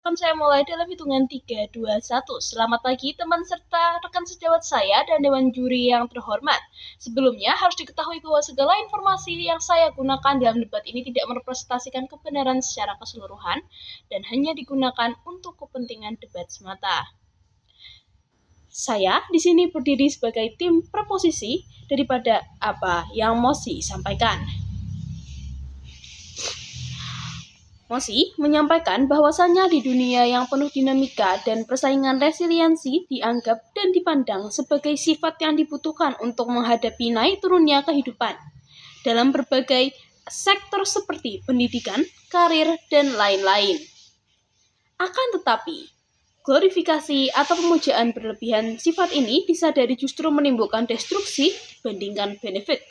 akan saya mulai dalam hitungan 3, 2, 1. Selamat pagi teman serta rekan sejawat saya dan Dewan Juri yang terhormat. Sebelumnya harus diketahui bahwa segala informasi yang saya gunakan dalam debat ini tidak merepresentasikan kebenaran secara keseluruhan dan hanya digunakan untuk kepentingan debat semata. Saya di sini berdiri sebagai tim proposisi daripada apa yang Mosi sampaikan. Mosi menyampaikan bahwasannya di dunia yang penuh dinamika dan persaingan, resiliensi dianggap dan dipandang sebagai sifat yang dibutuhkan untuk menghadapi naik turunnya kehidupan dalam berbagai sektor seperti pendidikan, karir, dan lain-lain. Akan tetapi, glorifikasi atau pemujaan berlebihan sifat ini disadari justru menimbulkan destruksi dibandingkan benefit.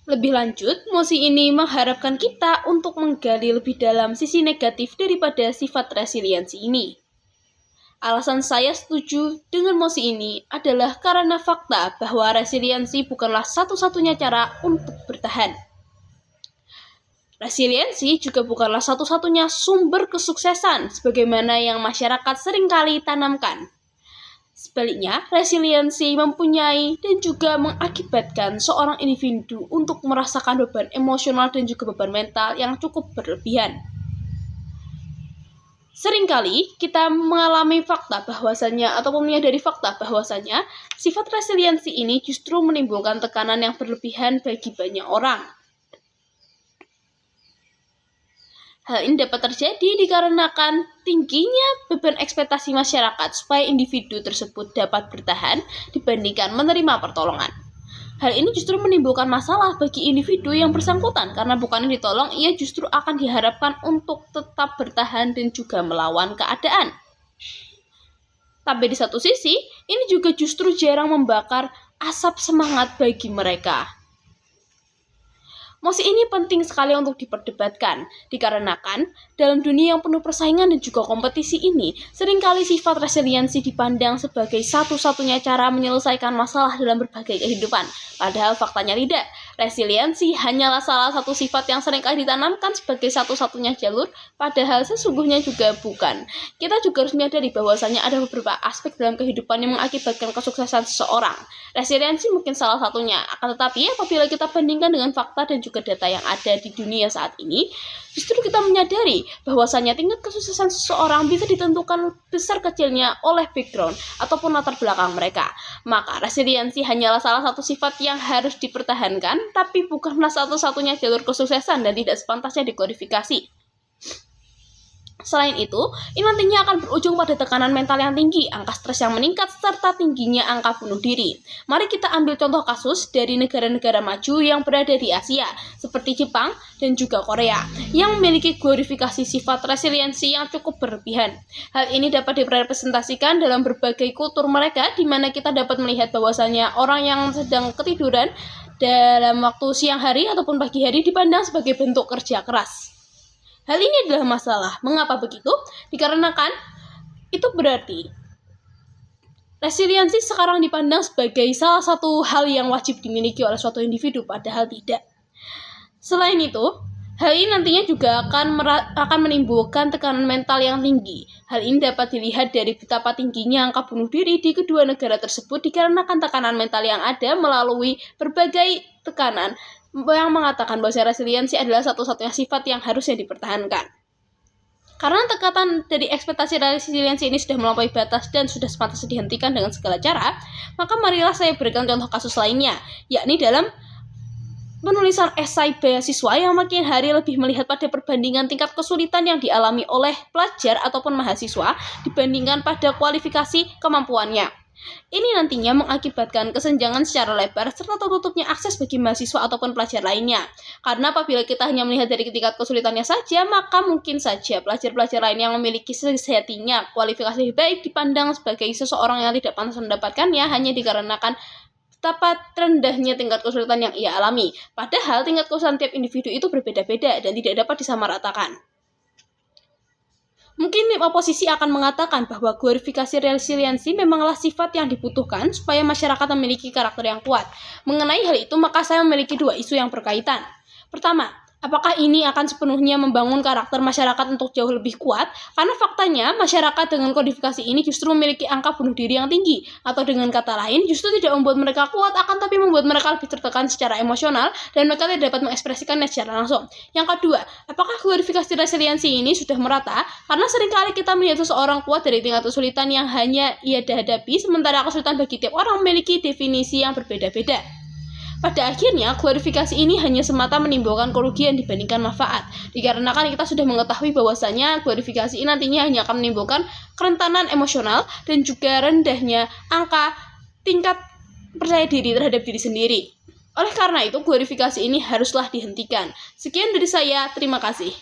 Lebih lanjut, Mosi ini mengharapkan kita untuk menggali lebih dalam sisi negatif daripada sifat resiliensi ini. Alasan saya setuju dengan Mosi ini adalah karena fakta bahwa resiliensi bukanlah satu-satunya cara untuk bertahan. Resiliensi juga bukanlah satu-satunya sumber kesuksesan sebagaimana yang masyarakat seringkali tanamkan. Sebaliknya, resiliensi mempunyai dan juga mengakibatkan seorang individu untuk merasakan beban emosional dan juga beban mental yang cukup berlebihan. Seringkali kita mengalami fakta bahwasannya ataupun menyadari fakta bahwasannya sifat resiliensi ini justru menimbulkan tekanan yang berlebihan bagi banyak orang. Hal ini dapat terjadi dikarenakan tingginya beban ekspektasi masyarakat supaya individu tersebut dapat bertahan dibandingkan menerima pertolongan. Hal ini justru menimbulkan masalah bagi individu yang bersangkutan karena bukannya ditolong, ia justru akan diharapkan untuk tetap bertahan dan juga melawan keadaan. Tapi di satu sisi, ini juga justru jarang membakar asap semangat bagi mereka. Mosi ini penting sekali untuk diperdebatkan, dikarenakan dalam dunia yang penuh persaingan dan juga kompetisi ini, seringkali sifat resiliensi dipandang sebagai satu-satunya cara menyelesaikan masalah dalam berbagai kehidupan. Padahal faktanya tidak. Resiliensi hanyalah salah satu sifat yang seringkali ditanamkan sebagai satu-satunya jalur, padahal sesungguhnya juga bukan. Kita juga harus menyadari bahwasanya ada beberapa aspek dalam kehidupan yang mengakibatkan kesuksesan seseorang. Resiliensi mungkin salah satunya, akan tetapi apabila kita bandingkan dengan fakta dan juga data yang ada di dunia saat ini, justru kita menyadari bahwasanya tingkat kesuksesan seseorang bisa ditentukan besar kecilnya oleh background ataupun latar belakang mereka. Maka resiliensi hanyalah salah satu sifat yang harus dipertahankan, tapi bukanlah satu-satunya jalur kesuksesan dan tidak sepantasnya diglorifikasi. Selain itu, ini nantinya akan berujung pada tekanan mental yang tinggi, angka stres yang meningkat, serta tingginya angka bunuh diri. Mari kita ambil contoh kasus dari negara-negara maju yang berada di Asia, seperti Jepang dan juga Korea, yang memiliki glorifikasi sifat resiliensi yang cukup berlebihan. Hal ini dapat direpresentasikan dalam berbagai kultur mereka, di mana kita dapat melihat bahwasanya orang yang sedang ketiduran dalam waktu siang hari ataupun pagi hari dipandang sebagai bentuk kerja keras. Hal ini adalah masalah. Mengapa begitu? Dikarenakan itu berarti resiliensi sekarang dipandang sebagai salah satu hal yang wajib dimiliki oleh suatu individu, padahal tidak. Selain itu, hal ini nantinya juga akan menimbulkan tekanan mental yang tinggi. Hal ini dapat dilihat dari betapa tingginya angka bunuh diri di kedua negara tersebut dikarenakan tekanan mental yang ada melalui berbagai tekanan yang mengatakan bahwa resiliensi adalah satu-satunya sifat yang harusnya dipertahankan. Karena tekanan dari ekspektasi resiliensi ini sudah melampaui batas dan sudah sepantasnya dihentikan dengan segala cara, maka marilah saya berikan contoh kasus lainnya, yakni dalam penulisan esai beasiswa yang makin hari lebih melihat pada perbandingan tingkat kesulitan yang dialami oleh pelajar ataupun mahasiswa dibandingkan pada kualifikasi kemampuannya. Ini nantinya mengakibatkan kesenjangan secara lebar serta tertutupnya akses bagi mahasiswa ataupun pelajar lainnya. Karena apabila kita hanya melihat dari tingkat kesulitannya saja, maka mungkin saja pelajar-pelajar lain yang memiliki sejatinya kualifikasi lebih baik dipandang sebagai seseorang yang tidak pantas mendapatkannya hanya dikarenakan betapa rendahnya tingkat kesulitan yang ia alami. Padahal tingkat kesulitan tiap individu itu berbeda-beda dan tidak dapat disamaratakan. Mungkin tim oposisi akan mengatakan bahwa glorifikasi resiliensi memanglah sifat yang dibutuhkan supaya masyarakat memiliki karakter yang kuat. Mengenai hal itu, maka saya memiliki dua isu yang berkaitan. Pertama, apakah ini akan sepenuhnya membangun karakter masyarakat untuk jauh lebih kuat? Karena faktanya, masyarakat dengan kodifikasi ini justru memiliki angka bunuh diri yang tinggi. Atau dengan kata lain, justru tidak membuat mereka kuat, akan tapi membuat mereka lebih tertekan secara emosional, dan mereka tidak dapat mengekspresikannya secara langsung. Yang kedua, apakah glorifikasi resiliensi ini sudah merata? Karena seringkali kita melihat seseorang kuat dari tingkat kesulitan yang hanya ia hadapi, sementara kesulitan bagi tiap orang memiliki definisi yang berbeda-beda. Pada akhirnya, glorifikasi ini hanya semata menimbulkan kerugian dibandingkan manfaat. Dikarenakan kita sudah mengetahui bahwasanya glorifikasi ini nantinya hanya akan menimbulkan kerentanan emosional dan juga rendahnya angka tingkat percaya diri terhadap diri sendiri. Oleh karena itu, glorifikasi ini haruslah dihentikan. Sekian dari saya, terima kasih.